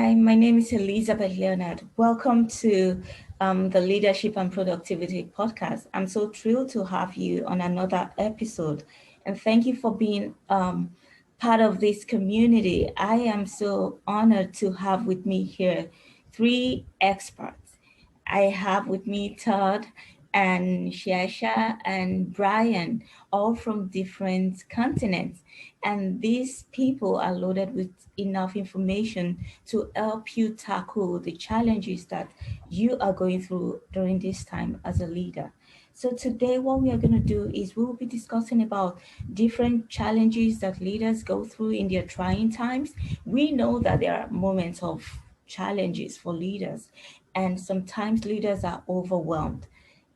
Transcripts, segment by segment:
Hi, my name is Elizabeth Leonard. Welcome to the Leadership and Productivity Podcast. I'm so thrilled to have you on another episode, and thank you for being part of this community. I am so honored to have with me here three experts. I have with me Todd and Shasha and Brian, all from different continents. And these people are loaded with enough information to help you tackle the challenges that you are going through during this time as a leader. So today what we are going to do is we will be discussing about different challenges that leaders go through in their trying times. We know that there are moments of challenges for leaders, and sometimes leaders are overwhelmed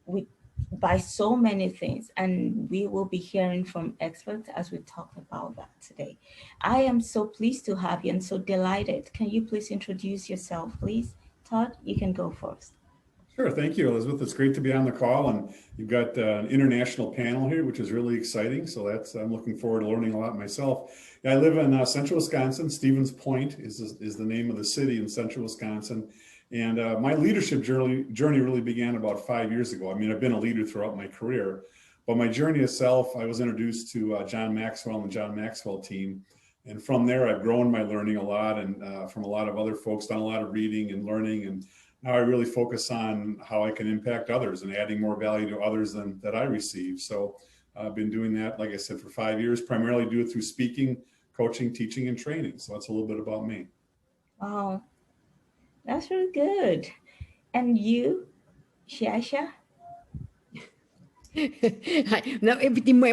with by so many things, and we will be hearing from experts as we talk about that today. I am so pleased to have you and so delighted. Can you please introduce yourself, please? Todd, you can go first. Sure. Thank you, Elizabeth. It's great to be on the call, and you've got an international panel here, which is really exciting. So I'm looking forward to learning a lot myself. Yeah, I live in central Wisconsin. Stevens Point is the name of the city in central Wisconsin. And my leadership journey really began about 5 years ago. I mean, I've been a leader throughout my career, but my journey itself, I was introduced to John Maxwell and the John Maxwell team. And from there, I've grown my learning a lot, and from a lot of other folks, done a lot of reading and learning. And now I really focus on how I can impact others and adding more value to others than that I receive. So I've been doing that, like I said, for 5 years, primarily do it through speaking, coaching, teaching, and training. So that's a little bit about me. Wow, that's really good. And you, Shasha? Hi. Now,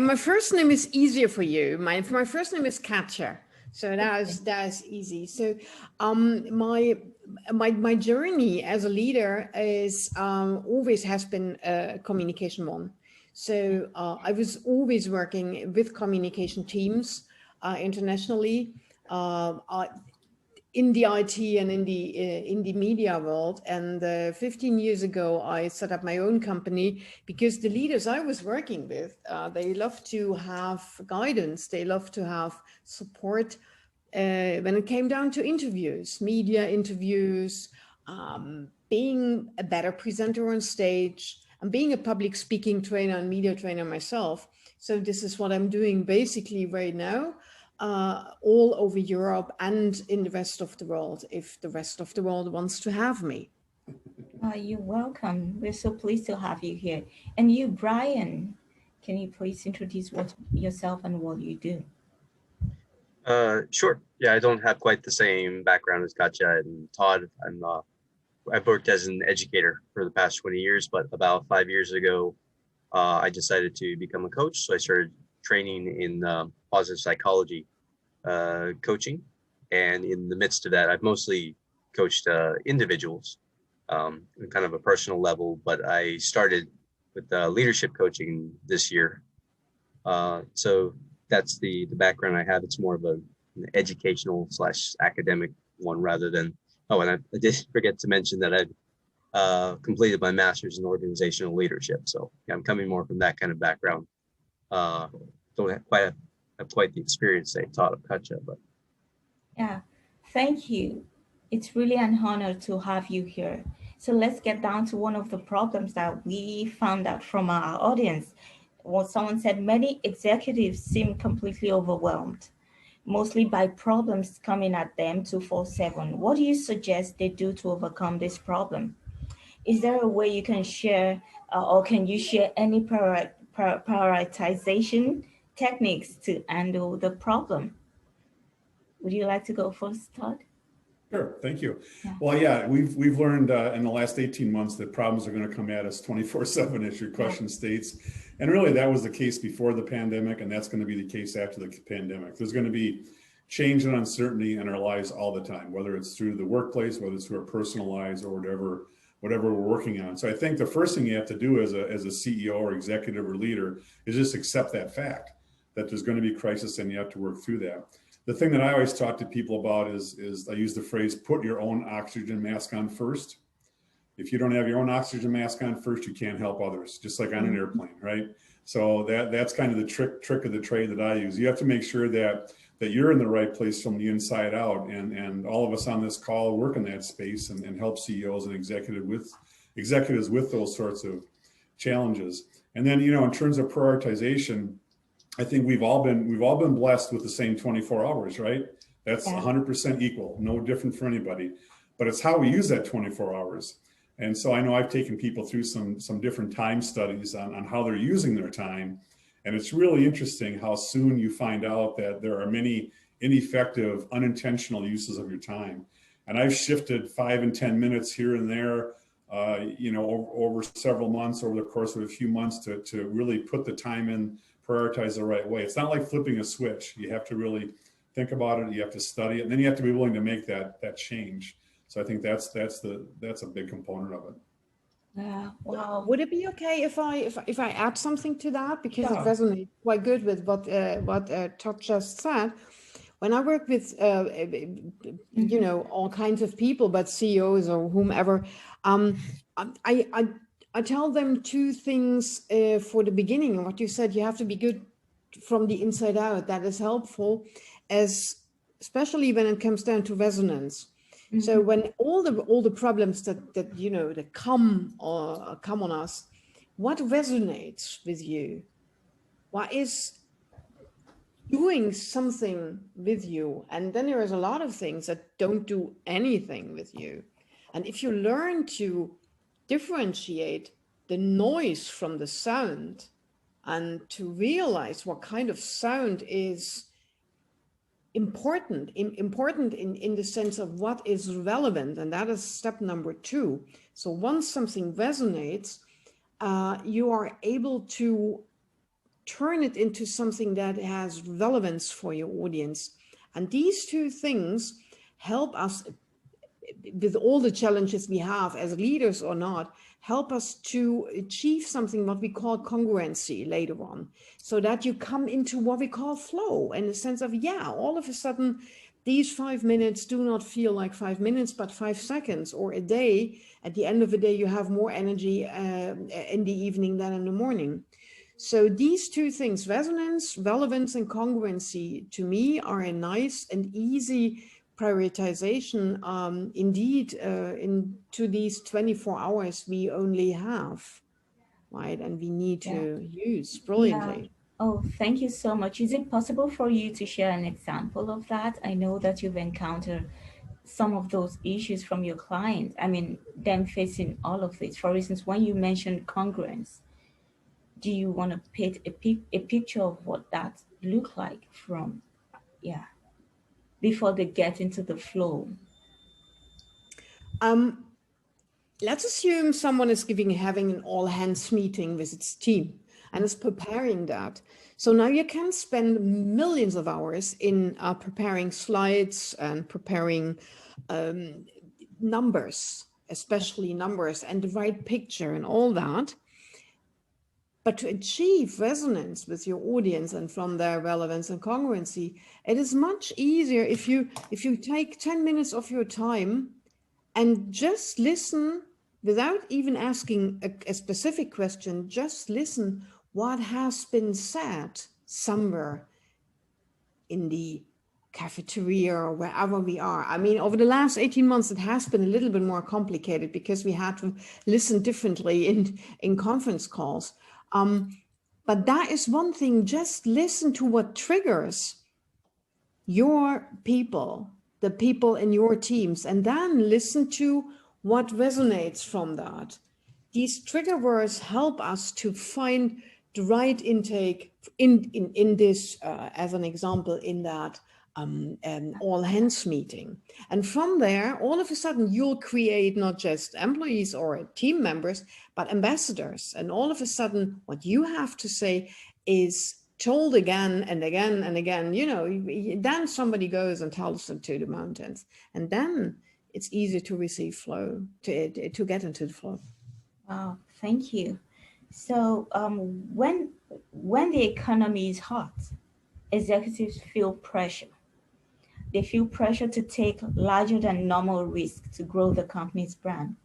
my first name is easier for you. My first name is Katja, so that's easy. So, my journey as a leader is always has been communication one. So I was always working with communication teams internationally. In the IT and in the media world. And 15 years ago, I set up my own company because the leaders I was working with, they love to have guidance. They love to have support when it came down to interviews, media interviews, being a better presenter on stage, and being a public speaking trainer and media trainer myself. So this is what I'm doing basically right now. All over Europe and in the rest of the world, if the rest of the world wants to have me. You're welcome. We're so pleased to have you here. And you, Brian, can you please introduce yourself and what you do? Sure. Yeah, I don't have quite the same background as Katja and Todd. I've worked as an educator for the past 20 years, but about 5 years ago, I decided to become a coach. So I started training in positive psychology coaching, and in the midst of that, I've mostly coached individuals on kind of a personal level, but I started with leadership coaching this year. So that's the background I have. It's more of an educational / academic one rather than, and I did forget to mention that I've completed my master's in organizational leadership. So yeah, I'm coming more from that kind of background. Don't have quite the experience they taught of Katja, but yeah, thank you. It's really an honor to have you here. So let's get down to one of the problems that we found out from our audience. Well, someone said many executives seem completely overwhelmed, mostly by problems coming at them 24/7. What do you suggest they do to overcome this problem? Is there a way you can share, or can you share any prioritization techniques to handle the problem? Would you like to go first, Todd? Sure, thank you. Yeah. Well, yeah, we've learned in the last 18 months that problems are going to come at us 24/7, as your question states. And really, that was the case before the pandemic, and that's going to be the case after the pandemic. There's going to be change and uncertainty in our lives all the time, whether it's through the workplace, whether it's through our personal lives, or whatever we're working on. So I think the first thing you have to do as a CEO or executive or leader is just accept that fact, that there's going to be crisis and you have to work through that. The thing that I always talk to people about is I use the phrase, put your own oxygen mask on first. If you don't have your own oxygen mask on first, you can't help others, just like on an airplane, right? So that's kind of the trick of the trade that I use. You have to make sure that that you're in the right place from the inside out. And all of us on this call work in that space and help CEOs and executives with those sorts of challenges. And then, in terms of prioritization, I think we've all been blessed with the same 24 hours, right? That's 100% equal, no different for anybody. But it's how we use that 24 hours. And so I know I've taken people through some different time studies on how they're using their time. And it's really interesting how soon you find out that there are many ineffective, unintentional uses of your time. And I've shifted 5 and 10 minutes here and there, over several months, over the course of a few months to really put the time in, prioritize the right way. It's not like flipping a switch. You have to really think about it. You have to study it, and then you have to be willing to make that change. So I think that's a big component of it. Yeah. Wow. Would it be okay if I add something to that, because it resonates quite good with what Todd just said? When I work with all kinds of people, but CEOs or whomever, I tell them two things for the beginning. And what you said, you have to be good from the inside out. That is helpful, especially when it comes down to resonance. Mm-hmm. So when all the problems that come on us, what resonates with you? What is doing something with you? And then there is a lot of things that don't do anything with you. And if you learn to differentiate the noise from the sound, and to realize what kind of sound is important in the sense of what is relevant, and that is step number 2. So once something resonates, you are able to turn it into something that has relevance for your audience. And these two things help us, with all the challenges we have as leaders or not, help us to achieve something what we call congruency later on, so that you come into what we call flow, in the sense of, all of a sudden these 5 minutes do not feel like 5 minutes, but 5 seconds, or a day. At the end of the day, you have more energy in the evening than in the morning. So these two things, resonance, relevance, and congruency, to me are a nice and easy prioritization indeed into these 24 hours we only have, right? And we need to use brilliantly. Oh, thank you so much. Is it possible for you to share an example of that? I know that you've encountered some of those issues from your clients. I mean, them facing all of this. For instance, when you mentioned congruence, do you want to paint a picture of what that looked like from, before they get into the flow? Let's assume someone is having an all hands meeting with its team and is preparing that. So now you can spend millions of hours in preparing slides and preparing numbers, especially numbers, and the right picture and all that. But to achieve resonance with your audience and from their relevance and congruency, it is much easier if you take 10 minutes of your time and just listen without even asking a specific question. Just listen what has been said somewhere in the cafeteria or wherever we are. I mean, over the last 18 months, it has been a little bit more complicated because we had to listen differently in conference calls. But that is one thing. Just listen to what triggers your people, the people in your teams, and then listen to what resonates from that. These trigger words help us to find the right intake in this, as an example, in that all hands meeting. And from there, all of a sudden, you'll create not just employees or team members, but ambassadors. And all of a sudden, what you have to say is told again and again and again. Then somebody goes and tells them to the mountains. And then it's easy to receive flow, to get into the flow. Wow, thank you. So when the economy is hot, executives feel pressure. They feel pressure to take larger than normal risk to grow the company's brand.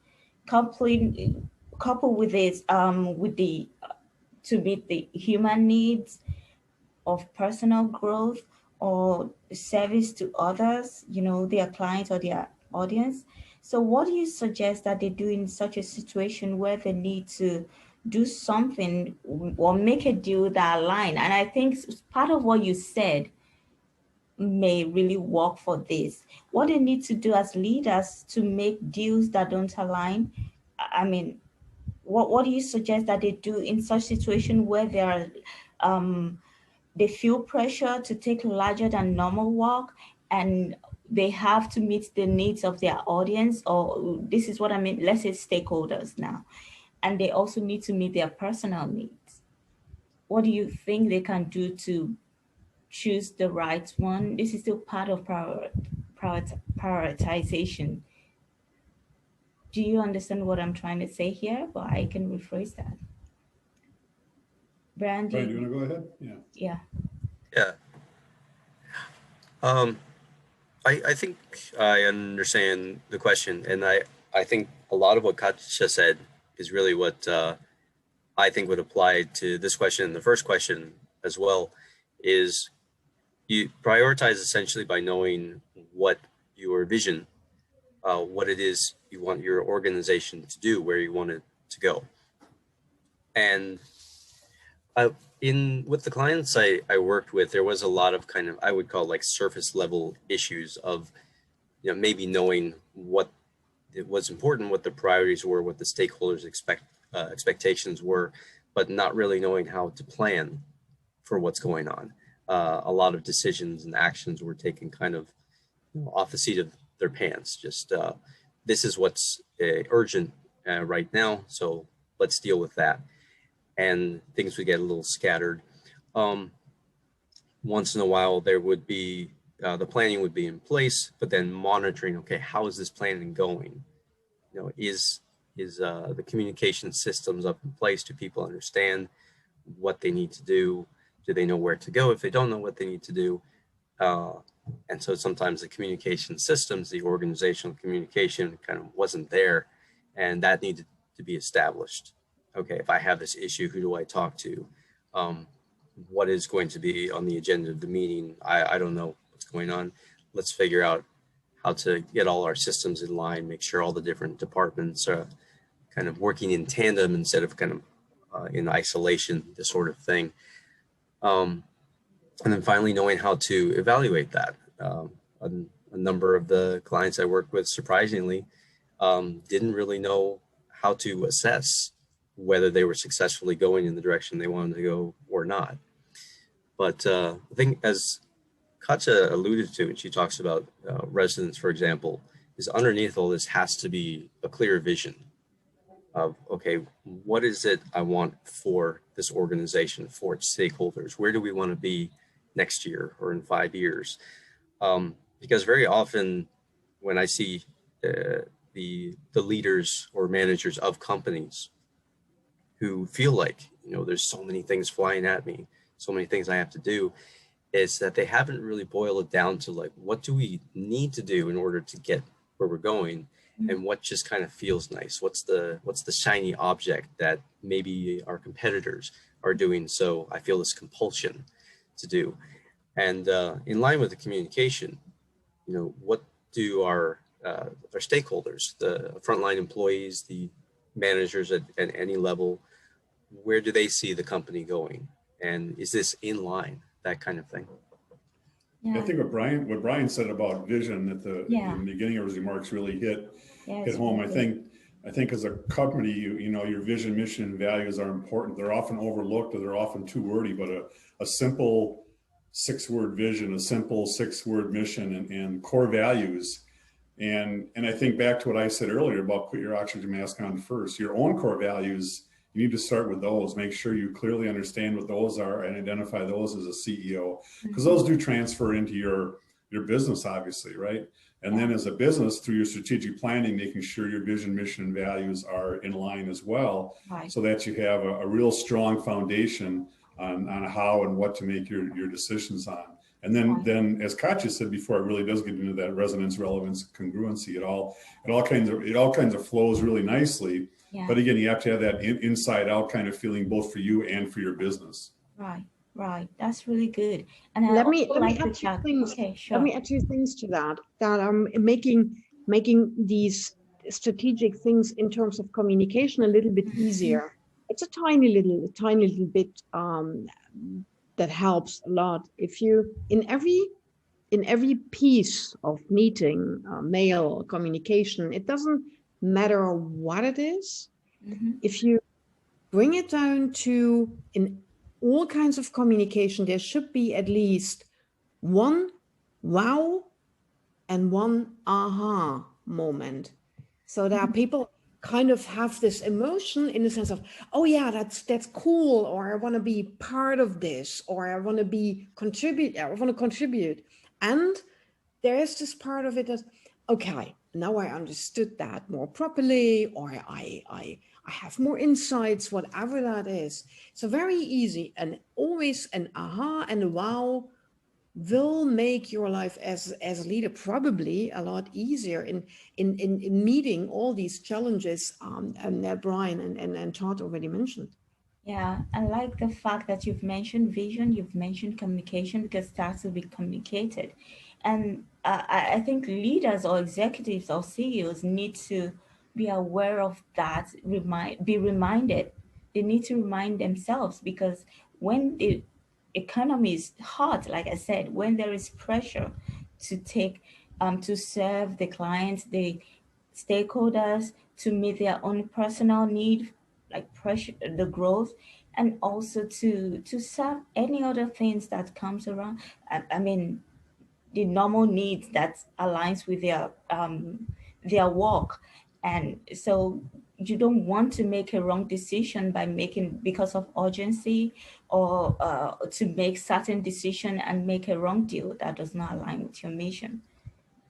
Coupled with this, to meet the human needs of personal growth, or service to others, their clients or their audience. So what do you suggest that they do in such a situation where they need to do something or make a deal that align? And I think part of what you said may really work for this. What they need to do as leaders to make deals that don't align. I mean, what do you suggest that they do in such situation where they feel pressure to take larger than normal work, and they have to meet the needs of their audience, or this is what I mean, let's say stakeholders now, and they also need to meet their personal needs? What do you think they can do to choose the right one? This is still part of prioritization. Do you understand what I'm trying to say here? But I can rephrase that. Brian, Brian, do you want to go ahead? Yeah. Yeah. I think I understand the question, and I think a lot of what Katja said is really what I think would apply to this question and the first question as well. Is you prioritize essentially by knowing what your vision, what it is you want your organization to do, where you want it to go. And with the clients I worked with, there was a lot of kind of, I would call like surface level issues of, maybe knowing what it was important, what the priorities were, what the stakeholders expectations were, but not really knowing how to plan for what's going on. A lot of decisions and actions were taken kind of off the seat of their pants. Just this is what's urgent right now, so let's deal with that. And things would get a little scattered. Once in a while, there would be, the planning would be in place, but then monitoring, okay, how is this planning going? Is the communication systems up in place? Do people understand what they need to do? Do they know where to go if they don't know what they need to do? And so sometimes the communication systems, the organizational communication kind of wasn't there, and that needed to be established. Okay, if I have this issue, who do I talk to? What is going to be on the agenda of the meeting? I don't know what's going on. Let's figure out how to get all our systems in line, make sure all the different departments are kind of working in tandem instead of kind of in isolation, this sort of thing. And then finally knowing how to evaluate that. A number of the clients I worked with, surprisingly, didn't really know how to assess whether they were successfully going in the direction they wanted to go or not. But I think, as Katja alluded to, and she talks about residents, for example, is underneath all this has to be a clear vision of, okay, what is it I want for this organization, for its stakeholders? Where do we want to be next year or in 5 years? Because very often when I see the leaders or managers of companies who feel like, there's so many things flying at me, so many things I have to do, is that they haven't really boiled it down to like, what do we need to do in order to get where we're going? And what just kind of feels nice? What's the shiny object that maybe our competitors are doing, so I feel this compulsion to do? And in line with the communication, what do our stakeholders, the frontline employees, the managers at any level, where do they see the company going? And is this in line? That kind of thing. Yeah. I think what Brian said about vision at the in the beginning of his remarks really hit home. Really. I think as a company, your vision, mission, and values are important. They're often overlooked, or they're often too wordy, but a simple 6-word vision, a simple 6-word mission, and core values. And I think back to what I said earlier about put your oxygen mask on first. Your own core values, you need to start with those. Make sure you clearly understand what those are and identify those as a CEO, because those do transfer into your business, obviously, right? And then as a business, through your strategic planning, making sure your vision, mission, and values are in line as well, so that you have a real strong foundation on how and what to make your decisions on. And then as Katja said before, it really does get into that resonance, relevance, congruency. It all kinds of flows really nicely. Yeah. But again, you have to have that inside out kind of feeling, both for you and for your business. Right. Right. That's really good. And I Let me also like the add two chat. things. Okay, Let sure. me add two things to that. That I'm making these strategic things in terms of communication a little bit easier. It's a tiny little bit that helps a lot. If you in every piece of meeting, mail, communication, it doesn't matter what it is. If you bring it down to in all kinds of communication, there should be at least one wow and one aha moment. So that people kind of have this emotion in the sense of, oh yeah, that's cool, or I want to be part of this, or I want to contribute. And there is this part of it that, okay, now I understood that more properly, or I have more insights, whatever that is. So very easy, and always an aha and a wow will make your life as a leader probably a lot easier in meeting all these challenges and that Brian and Todd already mentioned. Yeah, I like the fact that you've mentioned vision, you've mentioned communication, because that's to be communicated. And I think leaders or executives or CEOs need to be aware of that, be reminded. They need to remind themselves, because when the economy is hot, like I said, when there is pressure to take, to serve the clients, the stakeholders, to meet their own personal need, like pressure, the growth, and also to serve any other things that comes around. I mean, the normal needs that aligns with their work. And so you don't want to make a wrong decision by making, because of urgency, or to make certain decision and make a wrong deal that does not align with your mission.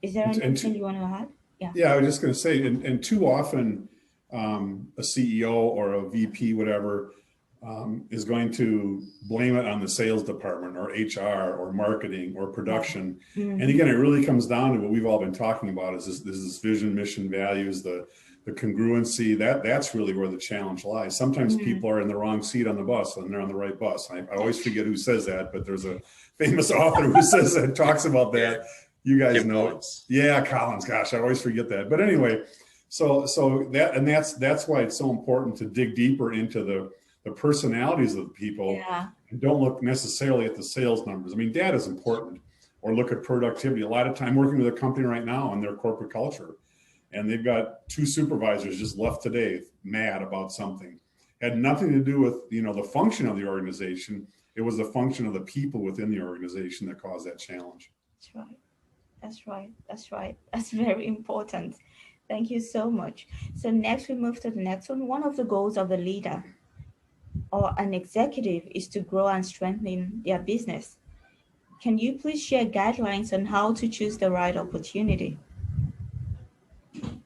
Is there anything you want to add? Yeah. Yeah, I was just going to say, and too often a CEO or a VP, whatever, is going to blame it on the sales department or HR or marketing or production. And again, it really comes down to what we've all been talking about: is this vision, mission, values, the congruency. That's really where the challenge lies. Sometimes people are in the wrong seat on the bus and they're on the right bus. I always forget who says that, but there's a famous author who says that, talks about that. You guys Jim know. Collins. Yeah, Collins. Gosh, I always forget that. But anyway, so that's why it's so important to dig deeper into the personalities of the people. Yeah. And don't look necessarily at the sales numbers. I mean, data is important, or look at productivity. A lot of time working with a company right now on their corporate culture, and they've got 2 supervisors just left today mad about something. Had nothing to do with, the function of the organization. It was the function of the people within the organization that caused that challenge. That's right. That's right. That's right. That's very important. Thank you so much. So next we move to the next one. One of the goals of a leader or an executive is to grow and strengthen their business. Can you please share guidelines on how to choose the right opportunity?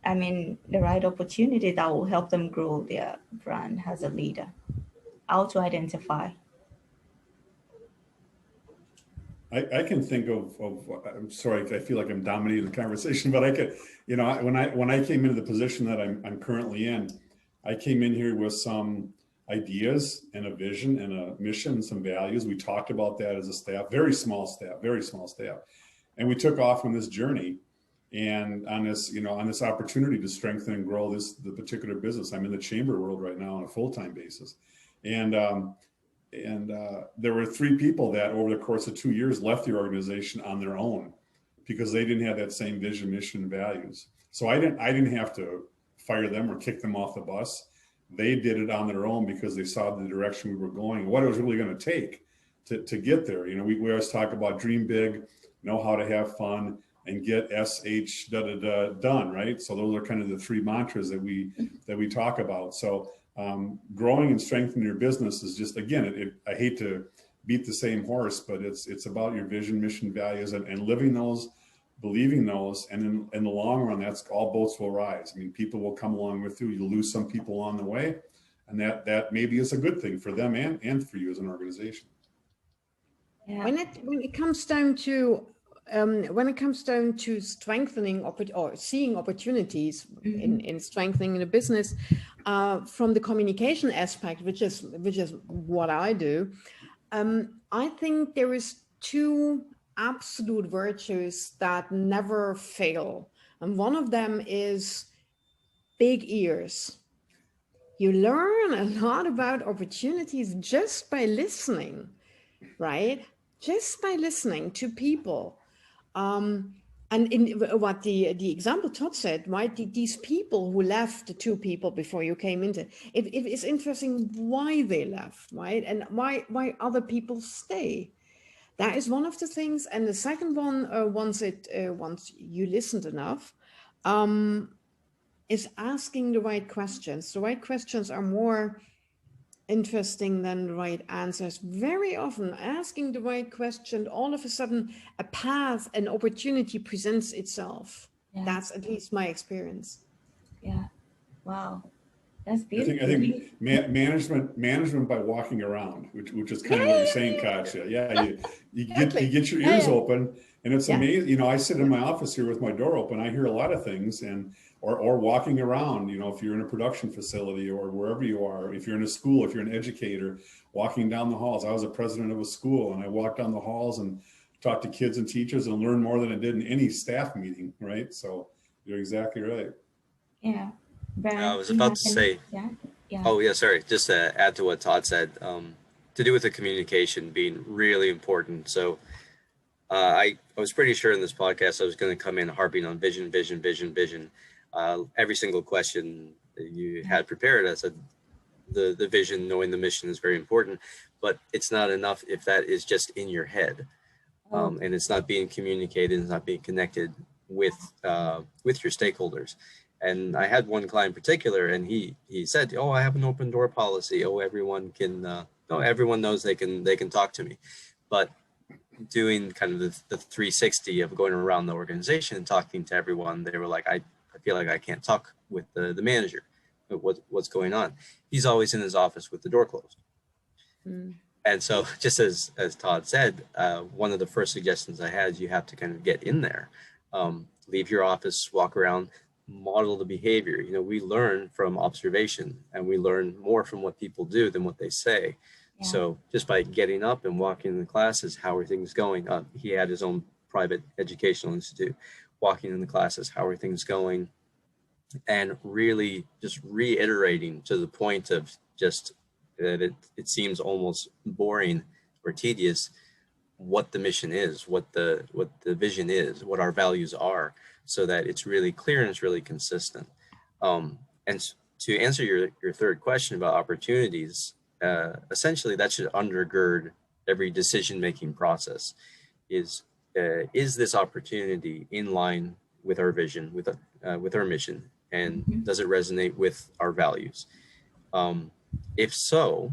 I mean, the right opportunity that will help them grow their brand as a leader. How to identify. I can think of, I'm sorry, I feel like I'm dominating the conversation, but I could, when I came into the position that I'm currently in, I came in here with some ideas and a vision and a mission and some values. We talked about that as a staff, very small staff. And we took off on this journey and on this opportunity to strengthen and grow the particular business. I'm in the chamber world right now on a full-time basis. And there were 3 people that over the course of 2 years left the organization on their own because they didn't have that same vision, mission, and values. So I didn't have to fire them or kick them off the bus. They did it on their own because they saw the direction we were going, what it was really going to take to get there. We always talk about dream big, know how to have fun, and get SH done, right? So those are kind of the 3 mantras that we talk about. So growing and strengthening your business is just, again, I hate to beat the same horse, but it's about your vision, mission, values, and living those, believing those, and in the long run, that's all boats will rise. I mean, people will come along with you. You'll lose some people along the way, and that maybe is a good thing for them and for you as an organization. Yeah. When it comes down to strengthening or seeing opportunities in strengthening the business, from the communication aspect, which is what I do, I think there is two absolute virtues that never fail. And one of them is big ears. You learn a lot about opportunities just by listening, right? Just by listening to people. And in what the example Todd said, right? These people who left, the two people before you came into it, it's interesting why they left, right? And why other people stay. That is one of the things. And the second one, once you listened enough, is asking the right questions. The right questions are more interesting than the right answers. Very often asking the right question, all of a sudden a path, an opportunity presents itself. Yeah. That's at least my experience. Yeah. Wow. That's I beautiful. think management by walking around, which is kind of what you're saying, Katja. Yeah, you get your ears open, and it's amazing. You know, I sit in my office here with my door open. I hear a lot of things, and or walking around. You know, if you're in a production facility or wherever you are, if you're in a school, if you're an educator, walking down the halls. I was a president of a school, and I walked down the halls and talked to kids and teachers and learned more than I did in any staff meeting. Right? So you're exactly right. Yeah. Brian, I was about to say, yeah. Oh yeah, sorry. Just to add to what Todd said, to do with the communication being really important. So I was pretty sure in this podcast I was going to come in harping on vision. Every single question that you had prepared, I said the vision, knowing the mission is very important, but it's not enough if that is just in your head, and it's not being communicated, it's not being connected with your stakeholders. And I had one client in particular, and he said, "Oh, I have an open door policy. Oh, everyone knows they can talk to me." But doing kind of the 360 of going around the organization and talking to everyone, they were like, I feel like I can't talk with the manager. What's going on? He's always in his office with the door closed. And so, just as Todd said, one of the first suggestions I had is you have to kind of get in there, leave your office, walk around, model the behavior. You know, we learn from observation, and we learn more from what people do than what they say. Yeah. So just by getting up and walking in the classes, how are things going? He had his own private educational institute. Walking in the classes, how are things going? And really just reiterating to the point of just that it seems almost boring or tedious what the mission is, what the vision is, what our values are, so that it's really clear and it's really consistent. And to answer your third question about opportunities, essentially that should undergird every decision-making process. Is this opportunity in line with our vision, with our mission, and does it resonate with our values? If so,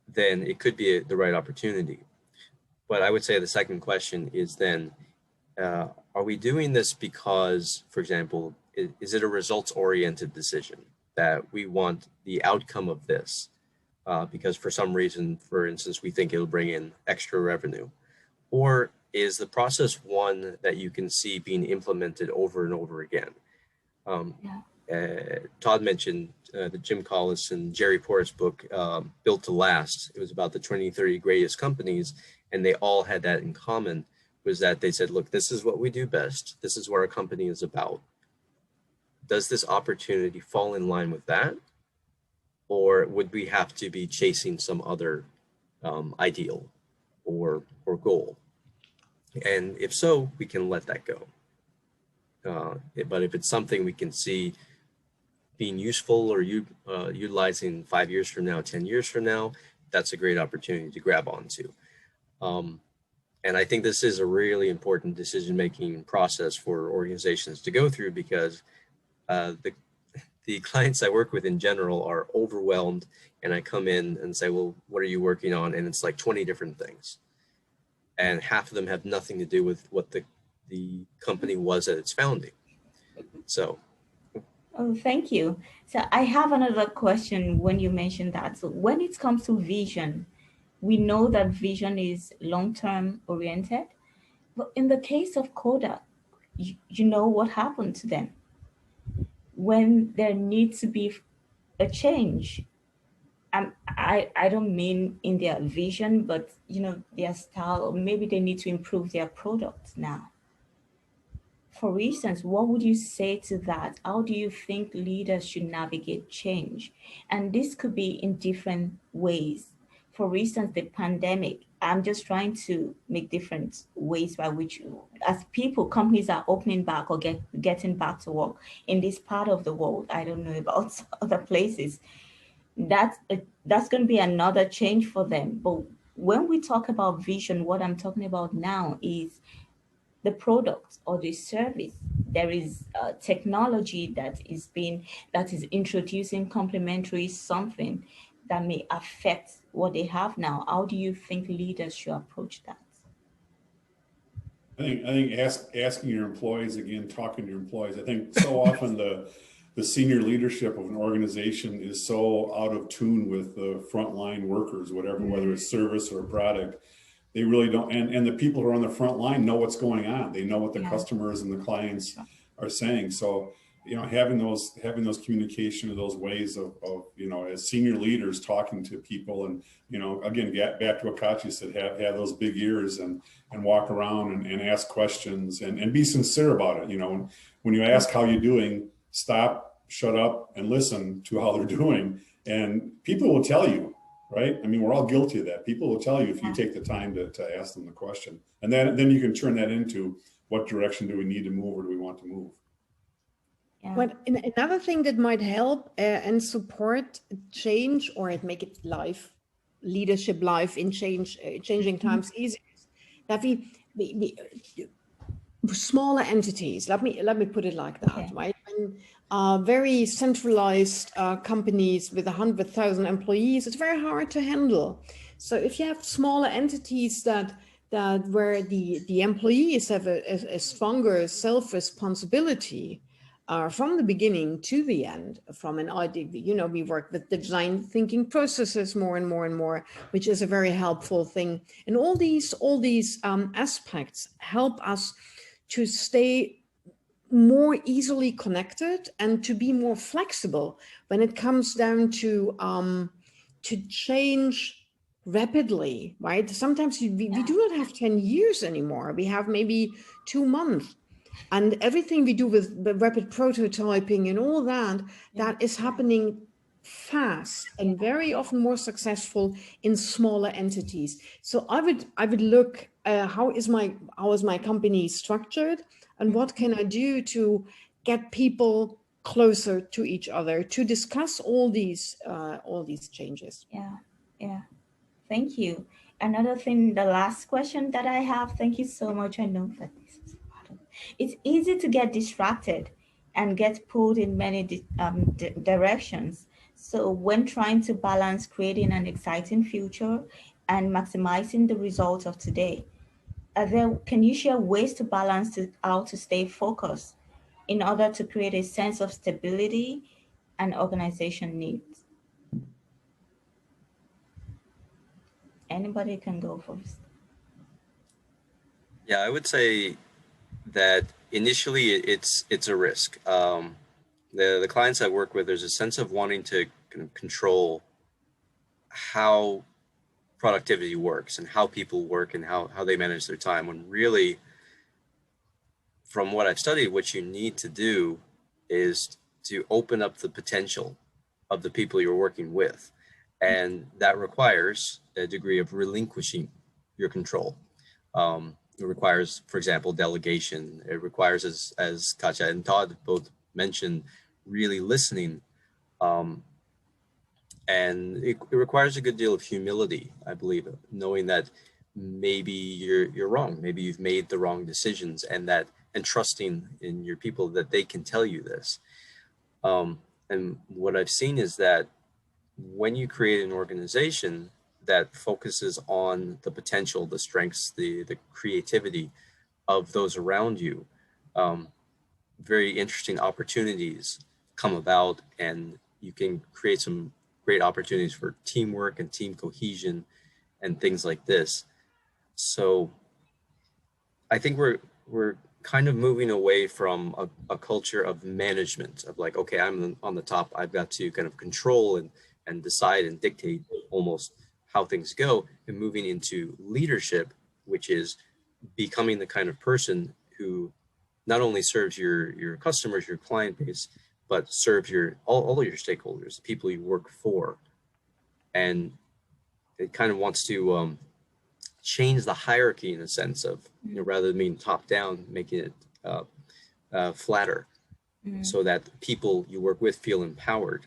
then it could be the right opportunity. But I would say the second question is then, are we doing this because, for example, is it a results-oriented decision that we want the outcome of this because for some reason, for instance, we think it'll bring in extra revenue? Or is the process one that you can see being implemented over and over again? Todd mentioned the Jim Collis and Jerry Porras book, Built to Last. It was about the 20-30 greatest companies, and they all had that in common, was that they said, look, this is what we do best. This is what our company is about. Does this opportunity fall in line with that? Or would we have to be chasing some other ideal or goal? And if so, we can let that go. But if it's something we can see being useful or utilizing 5 years from now, 10 years from now, that's a great opportunity to grab onto. And I think this is a really important decision-making process for organizations to go through, because the clients I work with in general are overwhelmed, and I come in and say, well, what are you working on? And it's like 20 different things. And half of them have nothing to do with what the company was at its founding. So. Oh, thank you. So I have another question when you mentioned that. So when it comes to vision, we know that vision is long-term oriented, but in the case of Kodak, you know what happened to them? When there needs to be a change, I don't mean in their vision, but their style, or maybe they need to improve their product now. For instance, what would you say to that? How do you think leaders should navigate change? And this could be in different ways. For instance, the pandemic, I'm just trying to make different ways by which, as people, companies are opening back or getting back to work in this part of the world. I don't know about other places. That's going to be another change for them. But when we talk about vision, what I'm talking about now is the product or the service. There is technology that is introducing complementary something that may affect what they have now. How do you think leaders should approach that? I think asking your employees, again, talking to your employees. I think so often the senior leadership of an organization is so out of tune with the frontline workers, whether it's service or a product. They really don't, and the people who are on the front line know what's going on. They know what the customers and the clients are saying. So, having those communication or those ways of as senior leaders talking to people, and again, get back to what Katja said, have those big ears and walk around and ask questions and be sincere about it. When you ask how you're doing, stop, shut up, and listen to how they're doing, and people will tell you. Right? I mean, we're all guilty of that. People will tell you if you take the time to ask them the question. And then you can turn that into what direction do we need to move, or do we want to move? Yeah. But another thing that might help and support change, or make it leadership life in changing times easier, that we smaller entities. Let me put it like that, right? And, very centralized companies with 100,000 employees, it's very hard to handle. So if you have smaller entities that where the employees have a stronger self-responsibility from the beginning to the end, from an idea, we work with design thinking processes more and more and more, which is a very helpful thing. And all these aspects help us to stay more easily connected and to be more flexible when it comes down to change rapidly, right? Sometimes we do not have 10 years anymore. We have maybe 2 months. And everything we do with the rapid prototyping and all that is happening fast and very often more successful in smaller entities. So I would look how is my company structured, and what can I do to get people closer to each other to discuss all these changes. Yeah. Thank you. Another thing, the last question that I have, thank you so much. I know that this is important. It's easy to get distracted and get pulled in many directions. So when trying to balance creating an exciting future and maximizing the results of today, can you share ways to balance how to stay focused in order to create a sense of stability and organization needs? Anybody can go first. Yeah, I would say that initially it's a risk. The clients I work with, there's a sense of wanting to control how productivity works and how people work and how they manage their time, when really, from what I've studied, what you need to do is to open up the potential of the people you're working with. And that requires a degree of relinquishing your control. It requires, for example, delegation. It requires, as Katja and Todd both mentioned, really listening. And it requires a good deal of humility, I believe, knowing that maybe you're wrong, maybe you've made the wrong decisions, and trusting in your people that they can tell you this. And what I've seen is that when you create an organization that focuses on the potential, the strengths, the creativity of those around you, very interesting opportunities come about, and you can create some great opportunities for teamwork and team cohesion and things like this. So I think we're kind of moving away from a culture of management, of like, okay, I'm on the top, I've got to kind of control and and decide and dictate almost how things go, and moving into leadership, which is becoming the kind of person who not only serves your customers, your client base, but serves all of your stakeholders, the people you work for. And it kind of wants to change the hierarchy in a sense of, rather than being top down, making it flatter, so that the people you work with feel empowered.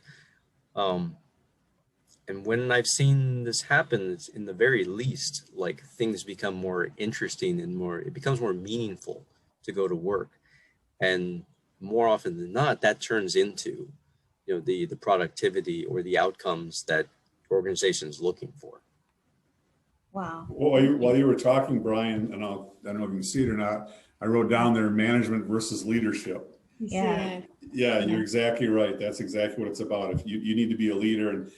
And when I've seen this happen, it's in the very least, like things become more interesting and it becomes more meaningful to go to work. And more often than not, that turns into, the productivity or the outcomes that organization is looking for. Wow. Well, while you were talking, Brian, and I don't know if you can see it or not, I wrote down there management versus leadership. Yeah. Yeah, you're exactly right. That's exactly what it's about. If you need to be a leader, and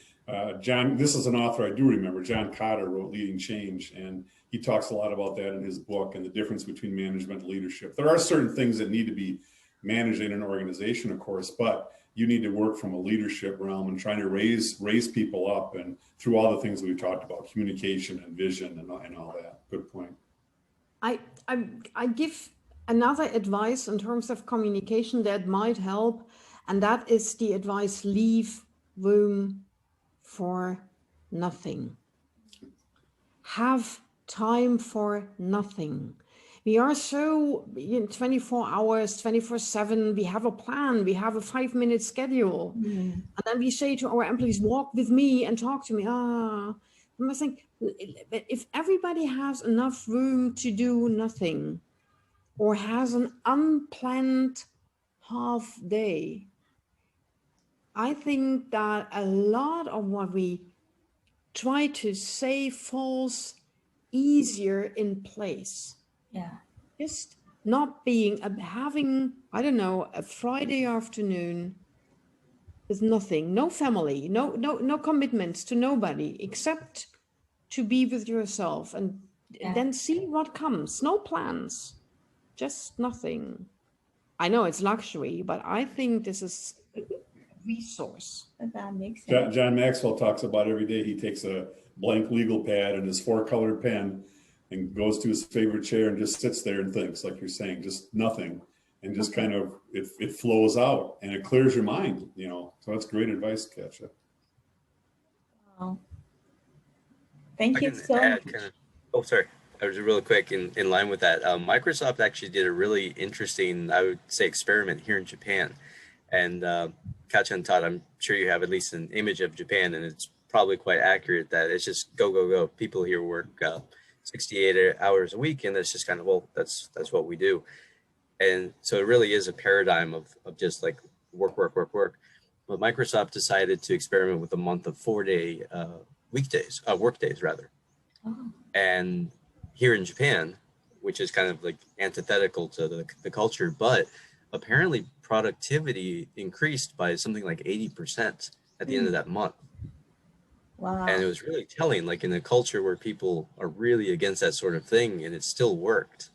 John, this is an author I do remember, John Kotter wrote Leading Change, and he talks a lot about that in his book and the difference between management and leadership. There are certain things that need to be managed in an organization, of course, but you need to work from a leadership realm and trying to raise people up, and through all the things that we've talked about, communication and vision and all that. Good point. I give another advice in terms of communication that might help, and that is the advice: leave room for nothing. Have time for nothing. We are so 24 hours, 24/7. We have a plan. We have a 5-minute schedule. And then we say to our employees, walk with me and talk to me. I think if everybody has enough room to do nothing, or has an unplanned half day, I think that a lot of what we try to say falls easier in place. Yeah. Just not having, I don't know, a Friday afternoon with nothing, no family, no commitments to nobody except to be with yourself, and then see what comes. No plans, just nothing. I know it's luxury, but I think this is a resource. That makes sense. John Maxwell talks about every day he takes a blank legal pad and his 4-colored pen and goes to his favorite chair and just sits there and thinks, like you're saying, just nothing, and just kind of it flows out and it clears your mind, So that's great advice, Katja. Wow. Thank you so much. Sorry. I was really quick in line with that. Microsoft actually did a really interesting, I would say, experiment here in Japan. And Katja and Todd, I'm sure you have at least an image of Japan, and it's probably quite accurate that it's just go, go, go. People here work 68 hours a week, and it's just kind of, well, that's what we do. And so it really is a paradigm of just like work. But Microsoft decided to experiment with a month of 4-day work days rather. Oh. And here in Japan, which is kind of like antithetical to the culture, but apparently productivity increased by something like 80% at the end of that month. Wow. And it was really telling, like in a culture where people are really against that sort of thing, and it still worked.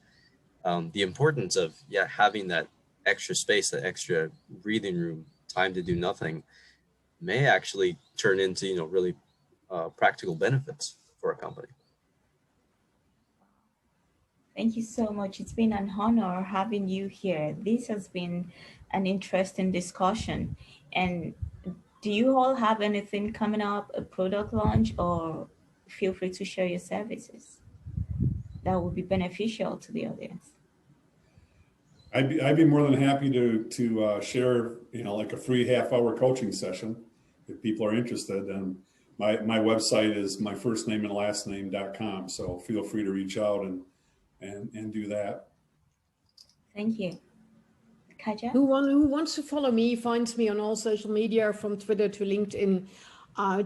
The importance of having that extra space, that extra breathing room, time to do nothing, may actually turn into really practical benefits for a company. Thank you so much. It's been an honor having you here. This has been an interesting discussion. And do you all have anything coming up, a product launch, or feel free to share your services that would be beneficial to the audience? I'd be more than happy to share, like a free half-hour coaching session if people are interested. And my website is my first name and last name.com. So feel free to reach out and do that. Thank you. Katja? Who wants to follow me finds me on all social media, from Twitter to LinkedIn,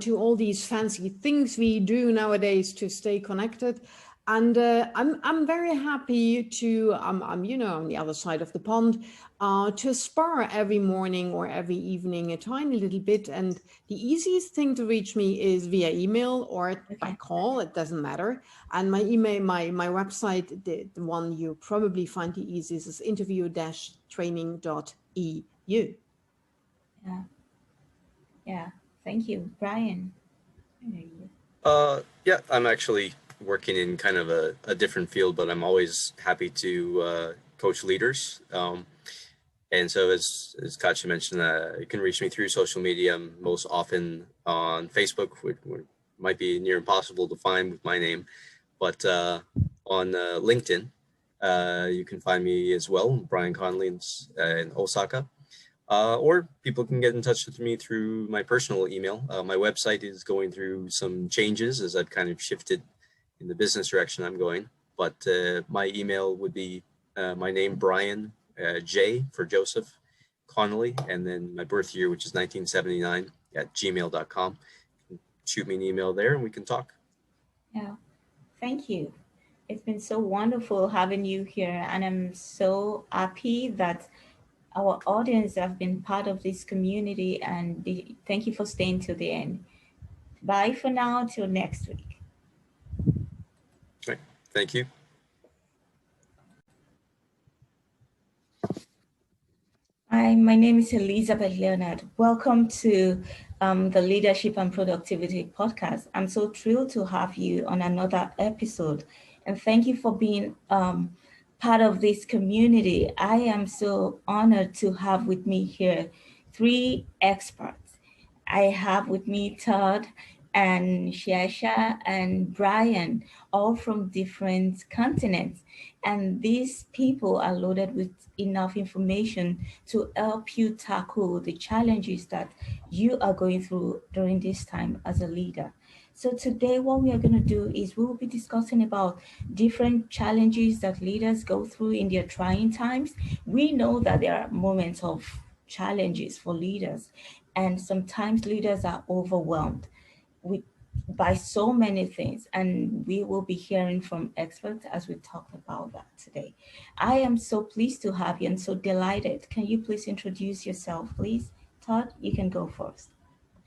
to all these fancy things we do nowadays to stay connected. And I'm very happy to, I'm on the other side of the pond, to spar every morning or every evening a tiny little bit. And the easiest thing to reach me is via email or by call, it doesn't matter. And my email, my website, the one you probably find the easiest, is interview-training.eu. Yeah. Thank you. Brian. Yeah, I'm actually working in kind of a different field, but I'm always happy to coach leaders. And so as Katja mentioned, you can reach me through social media. I'm most often on Facebook, which might be near impossible to find with my name, but on LinkedIn, you can find me as well, Brian Conley in Osaka. Or people can get in touch with me through my personal email. My website is going through some changes as I've kind of shifted in the business direction I'm going. But my email would be my name, Brian, J for Joseph, Connolly, and then my birth year, which is 1979 at gmail.com. Shoot me an email there and we can talk. Yeah, thank you. It's been so wonderful having you here, and I'm so happy that our audience have been part of this community, and thank you for staying till the end. Bye for now, till next week. Right. Thank you. Hi, my name is Elizabeth Leonard. Welcome to the Leadership and Productivity Podcast. I'm so thrilled to have you on another episode, and thank you for being part of this community. I am so honored to have with me here 3 experts. I have with me Todd and Shasha and Brian, all from different continents. And these people are loaded with enough information to help you tackle the challenges that you are going through during this time as a leader. So today what we are going to do is we will be discussing about different challenges that leaders go through in their trying times. We know that there are moments of challenges for leaders, and sometimes leaders are overwhelmed by so many things, and we will be hearing from experts as we talk about that today. I am so pleased to have you and so delighted. Can you please introduce yourself, please? Todd, you can go first.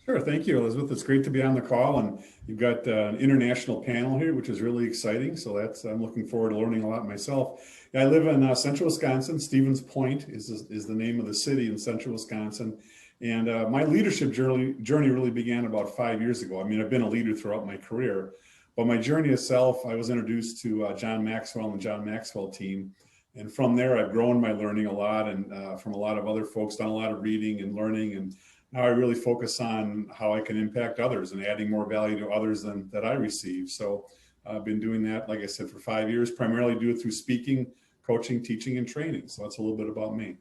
Sure. Thank you, Elizabeth. It's great to be on the call, and you've got an international panel here, which is really exciting. So I'm looking forward to learning a lot myself. I live in central Wisconsin. Stevens Point is the name of the city in central Wisconsin. And my leadership journey really began about 5 years ago. I mean, I've been a leader throughout my career, but my journey itself, I was introduced to John Maxwell and the John Maxwell team. And from there, I've grown my learning a lot, and from a lot of other folks, done a lot of reading and learning. And now I really focus on how I can impact others and adding more value to others than that I receive. So I've been doing that, like I said, for 5 years, primarily do it through speaking, coaching, teaching, and training. So that's a little bit about me.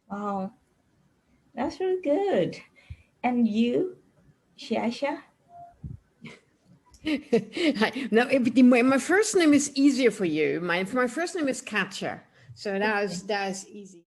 Wow, that's really good. And you, Shasha? No, my first name is easier for you. My first name is Katja, so that's easy.